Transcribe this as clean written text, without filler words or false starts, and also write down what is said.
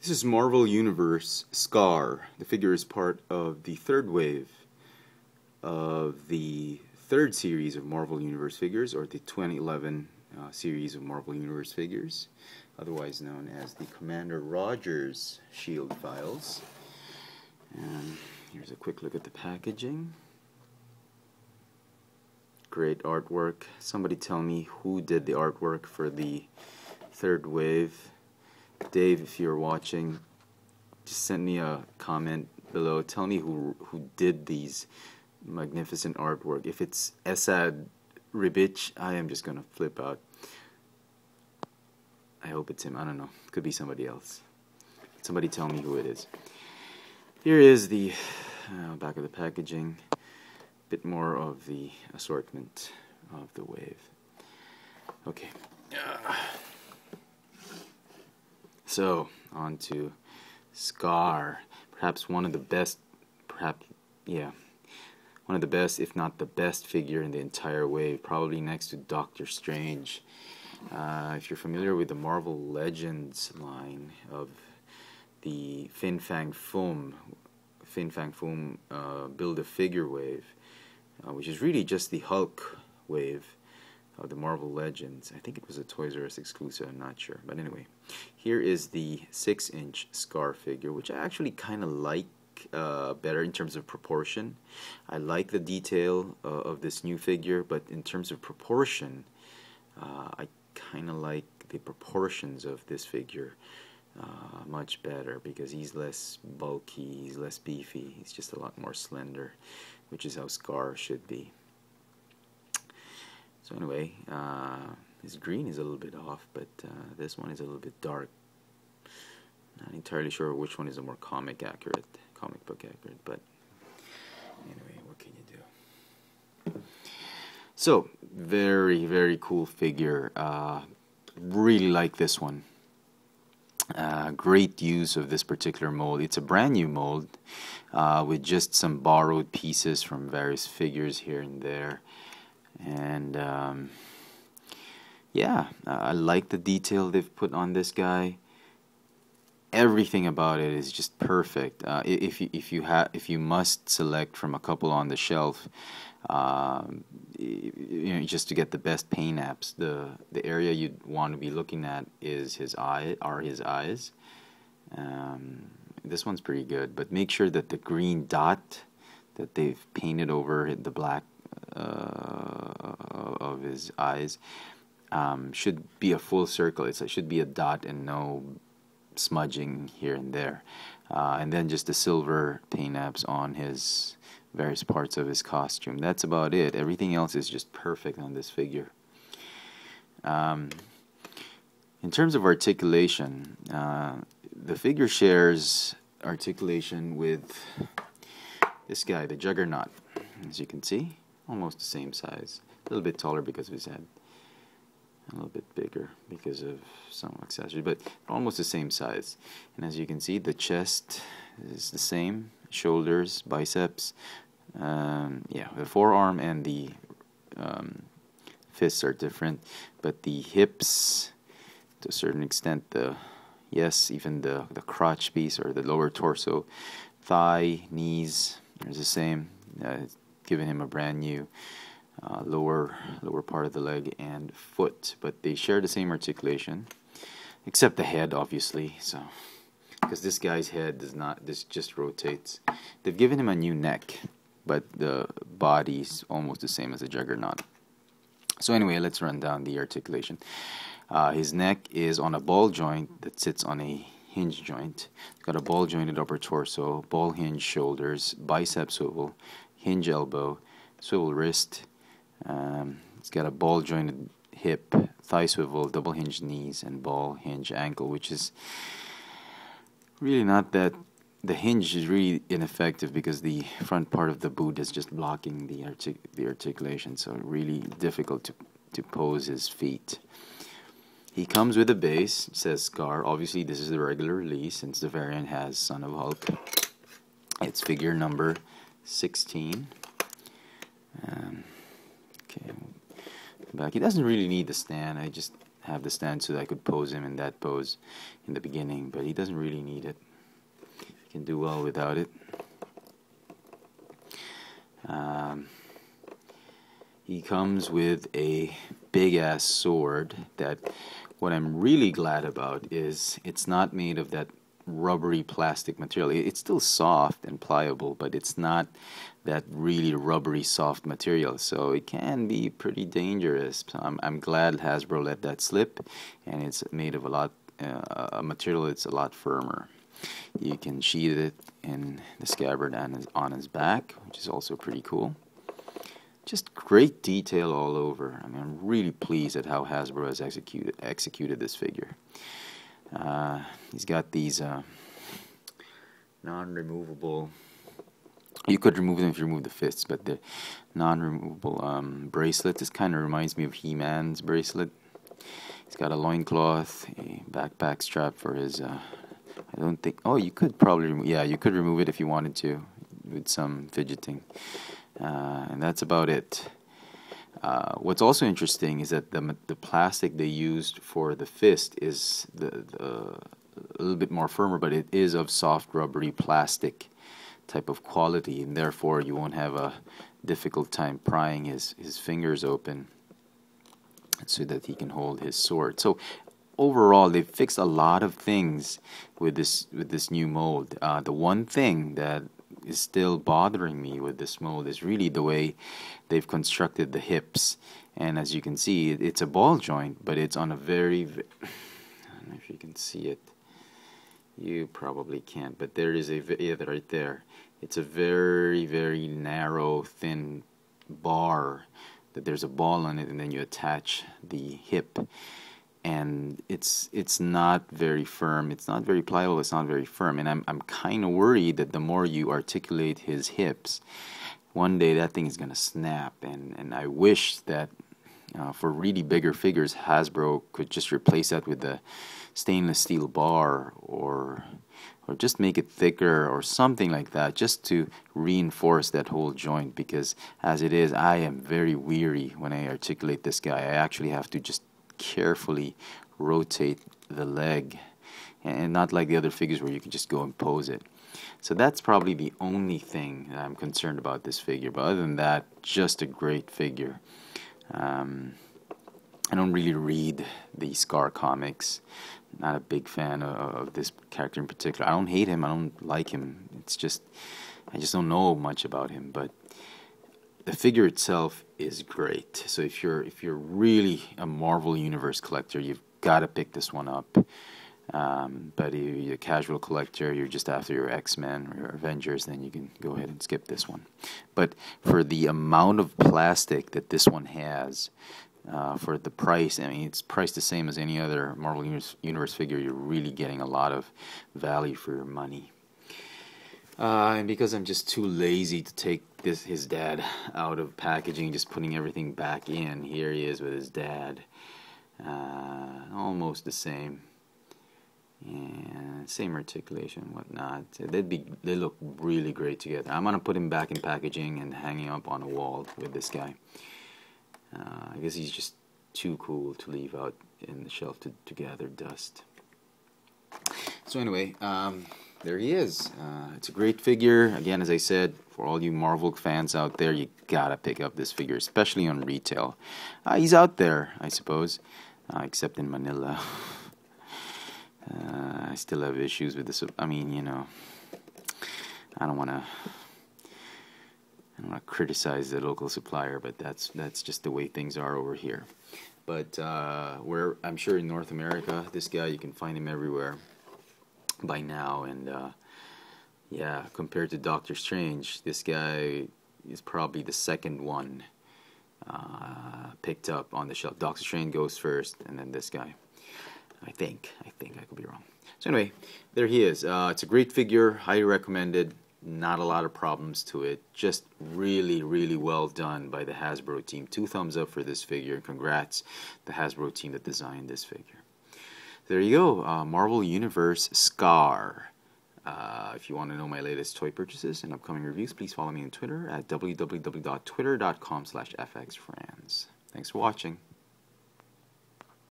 This is Marvel Universe Skaar. The figure is part of the third wave of the third series of Marvel Universe figures, or the 2011 series of Marvel Universe figures, otherwise known as the Commander Rogers Shield files. And here's a quick look at the packaging. Great artwork. Somebody tell me who did the artwork for the third wave. Dave, if you're watching, just send me a comment below. Tell me who did these magnificent artwork. If it's Esad Ribic, I am just gonna flip out. I hope it's him. I don't know. Could be somebody else. Somebody tell me who it is. Here is the back of the packaging. Bit more of the assortment of the wave. Okay. So, on to Skaar. Perhaps one of the best, one of the best, if not the best figure in the entire wave, probably next to Doctor Strange. If you're familiar with the Marvel Legends line of the Fin Fang Foom Build-A-Figure wave, which is really just the Hulk wave of the Marvel Legends. I think it was a Toys R Us exclusive, I'm not sure. But anyway, here is the 6-inch Skaar figure, which I actually kind of like better in terms of proportion. I like the detail of this new figure, but in terms of proportion, I kind of like the proportions of this figure much better, because he's less bulky, he's less beefy, he's just a lot more slender, which is how Skaar should be. So anyway, his green is a little bit off, but this one is a little bit dark. Not entirely sure which one is the more comic book accurate, but anyway, what can you do? So, very, very cool figure. Really like this one. Great use of this particular mold. It's a brand new mold with just some borrowed pieces from various figures here and there. And yeah, I like the detail they've put on this guy. Everything about it is just perfect. If you must select from a couple on the shelf, just to get the best paint apps, the area you'd want to be looking at is his eyes. This one's pretty good, but make sure that the green dot that they've painted over the black of his eyes should be a full circle. It should be a dot and no smudging here and there, and then just the silver paint apps on his various parts of his costume. That's about it. Everything else is just perfect on this figure. In terms of articulation, the figure shares articulation with this guy, the Juggernaut. As you can see, almost the same size. A little bit taller because of his head. A little bit bigger because of some accessories, but almost the same size. And as you can see, the chest is the same, shoulders, biceps, the forearm and the fists are different, but the hips, to a certain extent, even the crotch piece or the lower torso, thigh, knees, is the same. Giving him a brand new lower part of the leg and foot, but they share the same articulation, except the head, obviously. So, because this guy's head does not, this just rotates. They've given him a new neck, but the body's almost the same as the Juggernaut. So anyway, let's run down the articulation. His neck is on a ball joint that sits on a hinge joint. It's got a ball jointed upper torso, ball hinge shoulders, bicep swivel, hinge elbow, swivel wrist. It's got a ball jointed hip, thigh swivel, double hinge knees, and ball hinge ankle, which is really not that. The hinge is really ineffective because the front part of the boot is just blocking the articulation, so really difficult to pose his feet. He comes with a base, it says Skaar. Obviously, this is the regular release since the variant has Son of Hulk. It's figure number 16. Okay, back. He doesn't really need the stand. I just have the stand so that I could pose him in that pose in the beginning, but he doesn't really need it. He can do well without it. He comes with a big-ass sword that what I'm really glad about is it's not made of that rubbery plastic material. It's still soft and pliable, but it's not that really rubbery soft material, so it can be pretty dangerous. So I'm glad Hasbro let that slip, and it's made of a material that's a lot firmer. You can sheath it in the scabbard and on his back, which is also pretty cool. Just great detail all over. I mean, I'm really pleased at how Hasbro has executed this figure. He's got these non-removable. You could remove them if you remove the fists, but the non-removable bracelet. This kind of reminds me of He-Man's bracelet. He's got a loincloth, a backpack strap for his. I don't think. Oh, you could probably remove. Yeah, you could remove it if you wanted to, with some fidgeting. And that's about it. What's also interesting is that the plastic they used for the fist is a little bit more firmer, but it is of soft rubbery plastic type of quality, and therefore you won't have a difficult time prying his fingers open so that he can hold his sword. So overall, they've fixed a lot of things with this new mold. The one thing that is still bothering me with this mold is really the way they've constructed the hips. And as you can see, it's a ball joint, but it's on a very, I don't know if you can see it. You probably can't, but there is right there. It's a very, very narrow, thin bar that there's a ball on it, and then you attach the hip. And it's not very firm. It's not very pliable. It's not very firm. And I'm kind of worried that the more you articulate his hips, one day that thing is going to snap. And I wish that for really bigger figures, Hasbro could just replace that with the stainless steel bar, or just make it thicker or something like that, just to reinforce that whole joint. Because as it is, I am very weary when I articulate this guy. I actually have to just carefully rotate the leg, and not like the other figures where you can just go and pose it. So that's probably the only thing that I'm concerned about this figure, but other than that, just a great figure. I don't really read the Skaar comics. Not a big fan of this character in particular. I don't hate him, I don't like him. It's just, I just don't know much about him, but the figure itself is great. So if you're really a Marvel Universe collector, you've got to pick this one up. But if you're a casual collector, you're just after your X-Men or your Avengers, then you can go ahead and skip this one. But for the amount of plastic that this one has, for the price, I mean, it's priced the same as any other Marvel Universe figure. You're really getting a lot of value for your money. And because I'm just too lazy to take his dad out of packaging, just putting everything back in, here he is with his dad. Almost the same. And same articulation and whatnot. They look really great together. I'm gonna put him back in packaging and hanging up on a wall with this guy. I guess he's just too cool to leave out in the shelf to gather dust. So anyway, there he is. It's a great figure. Again, as I said, for all you Marvel fans out there, you gotta pick up this figure, especially on retail. He's out there, I suppose, except in Manila. I still have issues with this. I mean, you know, I don't want to criticize the local supplier, but that's just the way things are over here. But where I'm sure in North America, this guy, you can find him everywhere by now. And yeah, compared to Doctor Strange, this guy is probably the second one picked up on the shelf. Doctor Strange goes first, and then this guy. I think I could be wrong. So anyway, there he is. It's a great figure, highly recommended. Not a lot of problems to it. Just really, really well done by the Hasbro team. 2 thumbs up for this figure, and congrats the Hasbro team that designed this figure. There you go, Marvel Universe Skaar. If you want to know my latest toy purchases and upcoming reviews, please follow me on Twitter at www.twitter.com/fxfranz. Thanks for watching.